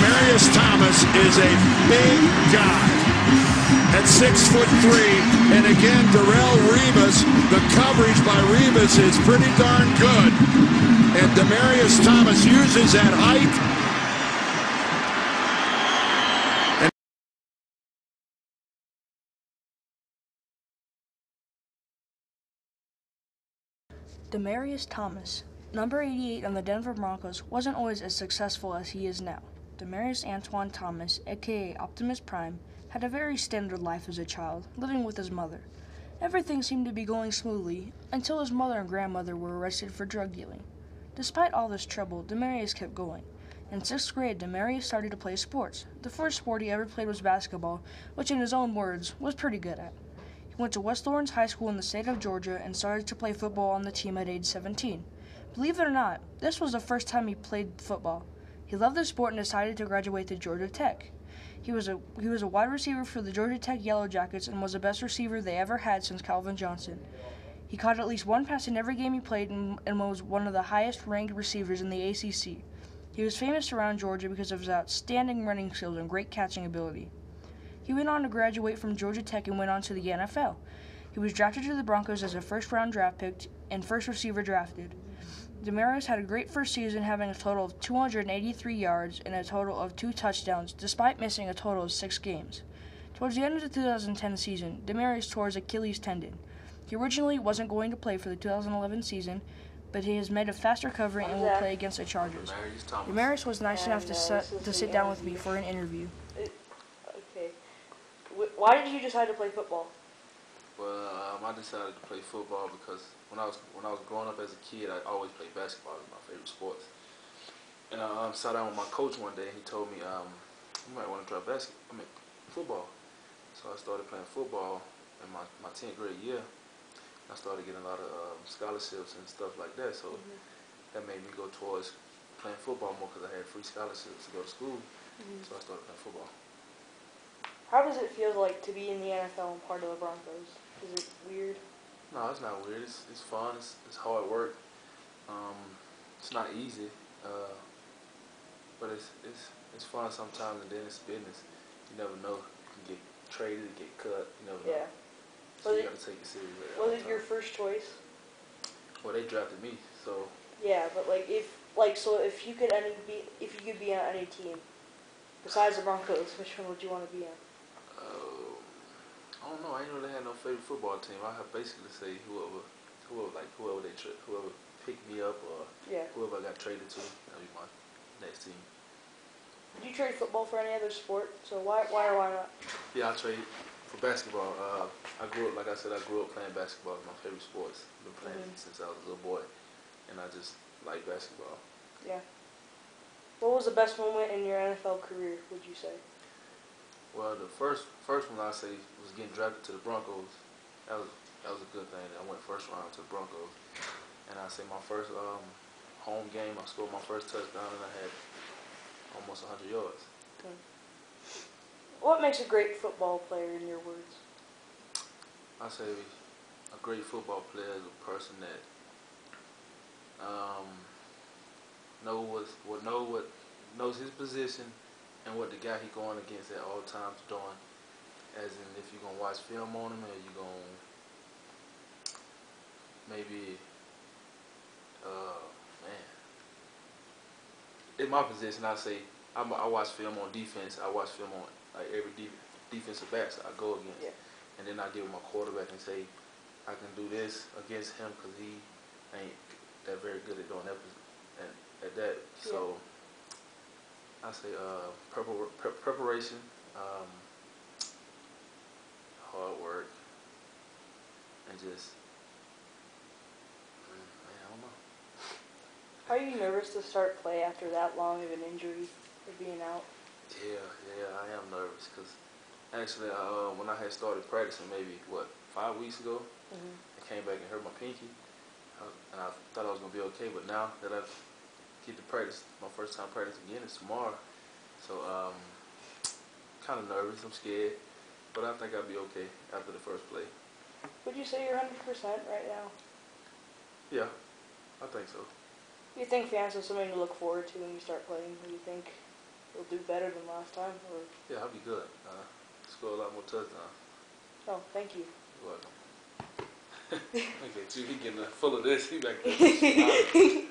Demaryius is a big guy at 6'3", and again, Darrelle Revis, the coverage by Revis is pretty darn good, and Demaryius uses that height. Demaryius, number 88 on the Denver Broncos, wasn't always as successful as he is now. Demaryius Antoine Thomas, aka Optimus Prime, had a very standard life as a child, living with his mother. Everything seemed to be going smoothly until his mother and grandmother were arrested for drug dealing. Despite all this trouble, Demaryius kept going. In 6th grade, Demaryius started to play sports. The first sport he ever played was basketball, which in his own words, was pretty good at. He went to West Lawrence High School in the state of Georgia and started to play football on the team at age 17. Believe it or not, this was the first time he played football. He loved the sport and decided to graduate to Georgia Tech. He was a wide receiver for the Georgia Tech Yellow Jackets and was the best receiver they ever had since Calvin Johnson. He caught at least one pass in every game he played and was one of the highest-ranked receivers in the ACC. He was famous around Georgia because of his outstanding running skills and great catching ability. He went on to graduate from Georgia Tech and went on to the NFL. He was drafted to the Broncos as a first-round draft pick and first receiver drafted. Demaryius had a great first season, having a total of 283 yards and a total of 2 touchdowns, despite missing a total of 6 games. Towards the end of the 2010 season, Demaryius tore his Achilles tendon. He originally wasn't going to play for the 2011 season, but he has made a fast recovery and will play against the Chargers. Demaryius was nice enough to sit down with me for an interview. Okay. Why did you decide to play football? Well, I decided to play football because when I was growing up as a kid, I always played basketball. It was my favorite sports. And I sat down with my coach one day, and he told me, "You might want to try football." So I started playing football in my 10th grade year. I started getting a lot of scholarships and stuff like that. So that made me go towards playing football more because I had free scholarships to go to school. So I started playing football. How does it feel like to be in the NFL and part of the Broncos? Is it weird? No, it's not weird. It's fun. It's hard work. It's not easy, but it's fun sometimes, and then it's business. You never know. You can get traded, get cut. You never know. So you got to take it seriously. Was it your first choice? Well, they drafted me, so. Yeah, but if you could be on any team besides the Broncos, which one would you want to be on? I don't know. I ain't really had no favorite football team. I have basically say whoever picked me up or whoever I got traded to, that'll be my next team. Would you trade football for any other sport? So why or why not? Yeah, I trade for basketball. I grew up playing basketball. It's my favorite sports. I've been playing since I was a little boy, and I just like basketball. Yeah. What was the best moment in your NFL career, would you say? Well, the first one I say was getting drafted to the Broncos. That was a good thing. I went first round to the Broncos, and I say my first home game, I scored my first touchdown, and I had almost 100 yards. What makes a great football player in your words? I say a great football player is a person that knows his position and what the guy he going against at all times doing. As in, if you're gonna watch film on him, or you gonna maybe, in my position, I say I watch film on defense. I watch film on like every defensive backs I go against, and then I give him my quarterback and say I can do this against him because he ain't that very good at doing that at that. So I say preparation, hard work, and just I don't know. Are you nervous to start play after that long of an injury or being out? Yeah, I am nervous because actually when I had started practicing maybe 5 weeks ago, I came back and hurt my pinky, and I thought I was gonna be okay. But now that I've get to practice, my first time practicing again is tomorrow, so kind of nervous. I'm scared, but I think I'll be okay after the first play. Would you say you're 100% right now? Yeah, I think so. Do you think fans have something to look forward to when you start playing? Do you think? you'll do better than last time? Or Yeah, I'll be good. Score a lot more touchdowns. oh, thank you. You're welcome. Okay, too. He getting full of this. He back there.